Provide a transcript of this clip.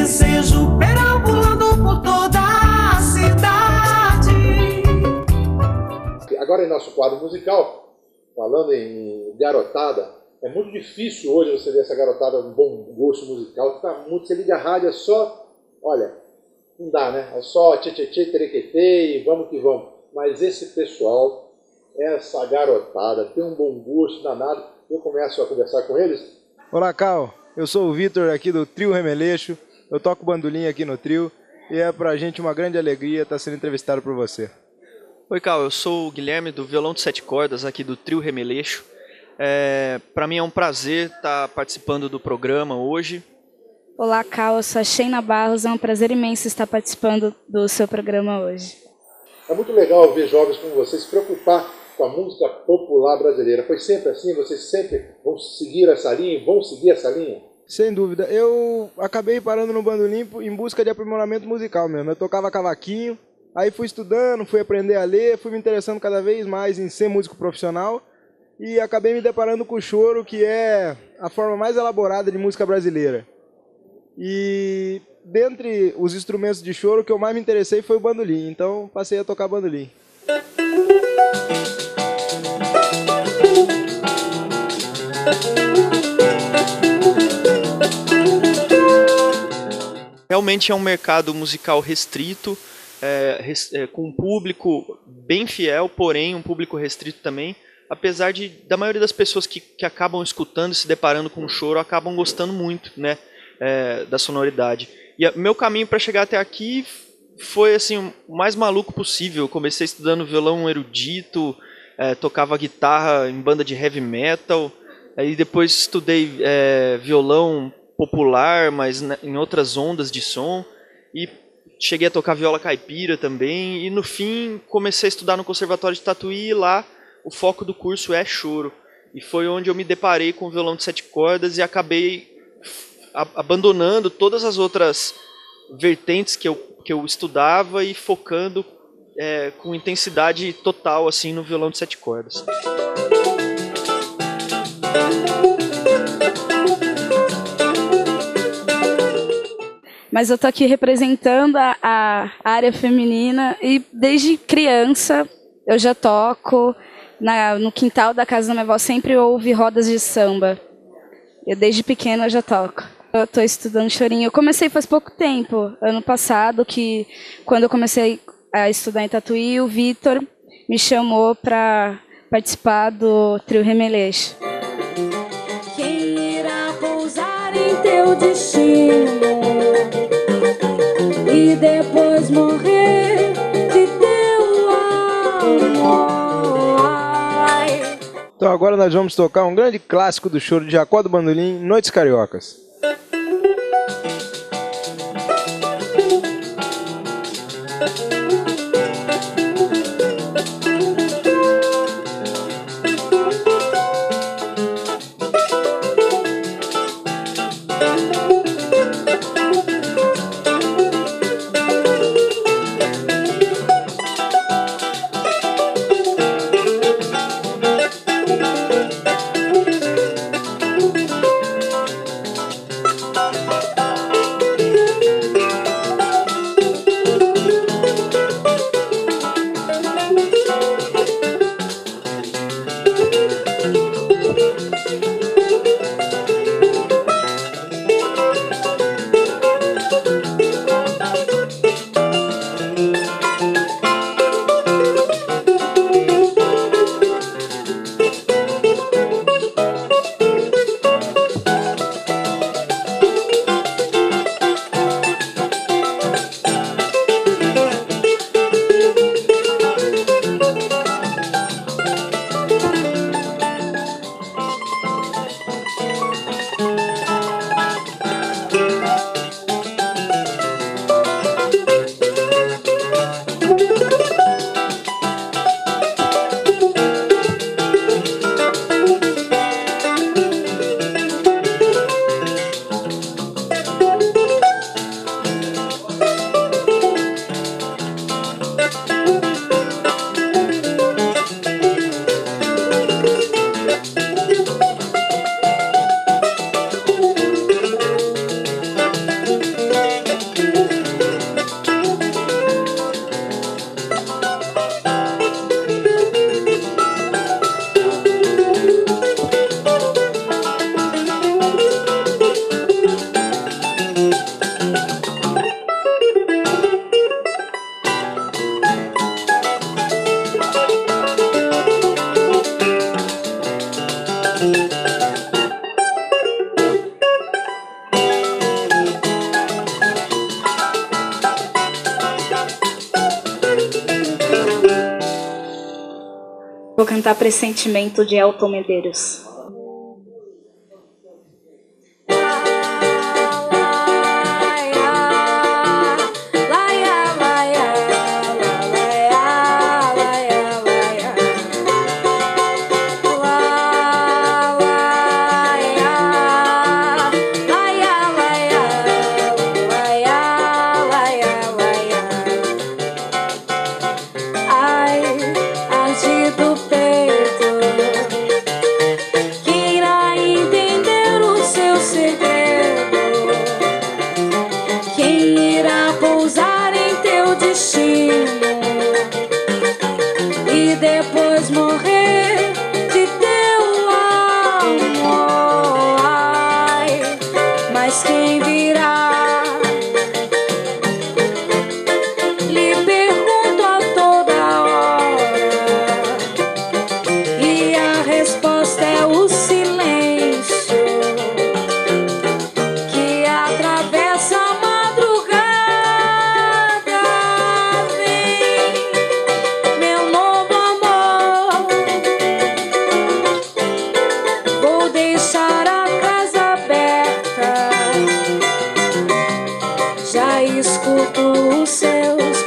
desejo perambulando por toda a cidade. Agora em nosso quadro musical, falando em garotada, é muito difícil hoje você ver essa garotada com bom gosto musical. Você liga a rádio, é só, olha, não dá, né? É só tchê-tchê-tchê, terequetê e vamos que vamos. Mas esse pessoal, essa garotada, tem um bom gosto danado. Eu começo a conversar com eles. Olá, Cal. Eu sou o Vitor aqui do Trio Remeleixo. Eu toco bandolim aqui no trio e é pra gente uma grande alegria estar sendo entrevistado por você. Oi, Cal. Eu sou o Guilherme do violão de 7 cordas aqui do Trio Remeleixo. Para mim é um prazer estar participando do programa hoje. Olá, Cal. Eu sou a Sheina Barros. É um prazer imenso estar participando do seu programa hoje. É muito legal ver jovens como vocês se preocupar com a música popular brasileira. Foi sempre assim? Vocês sempre vão seguir essa linha? Vão seguir essa linha? Sem dúvida. Eu acabei parando no bandolim em busca de aprimoramento musical mesmo. Eu tocava cavaquinho, aí fui estudando, fui aprender a ler, fui me interessando cada vez mais em ser músico profissional e acabei me deparando com o choro, que é a forma mais elaborada de música brasileira. E dentre os instrumentos de choro, o que eu mais me interessei foi o bandolim, então passei a tocar bandolim. Realmente é um mercado musical restrito, com um público bem fiel, porém um público restrito também, apesar da maioria das pessoas que acabam escutando e se deparando com o choro acabam gostando muito, né, da sonoridade. E meu caminho para chegar até aqui foi assim, o mais maluco possível. Eu comecei estudando violão erudito, tocava guitarra em banda de heavy metal, aí depois estudei violão popular, mas em outras ondas de som, e cheguei a tocar viola caipira também, e no fim comecei a estudar no Conservatório de Tatuí, e lá o foco do curso é choro, e foi onde eu me deparei com o violão de 7 cordas e acabei abandonando todas as outras vertentes que eu estudava e focando com intensidade total assim no violão de 7 cordas. Mas eu tô aqui representando a área feminina e desde criança eu já toco. No quintal da casa da minha avó sempre houve rodas de samba. Eu desde pequena eu já toco. Eu tô estudando chorinho. Eu comecei faz pouco tempo, ano passado, que quando eu comecei a estudar em Tatuí, o Vitor me chamou para participar do Trio Remeleixo. Quem irá pousar em teu destino e depois morrer de teu amor? Então agora nós vamos tocar um grande clássico do choro de Jacó do Bandolim, Noites Cariocas. Vou cantar Pressentimento de Elton Medeiros. Depois morrer de teu amor. Ai, mas quem virá? Lhe pergunto a toda hora, e a resposta é o silêncio que atravessa a madrugada. Vem, meu novo amor, vou deixar a casa aberta. Já escuto os seus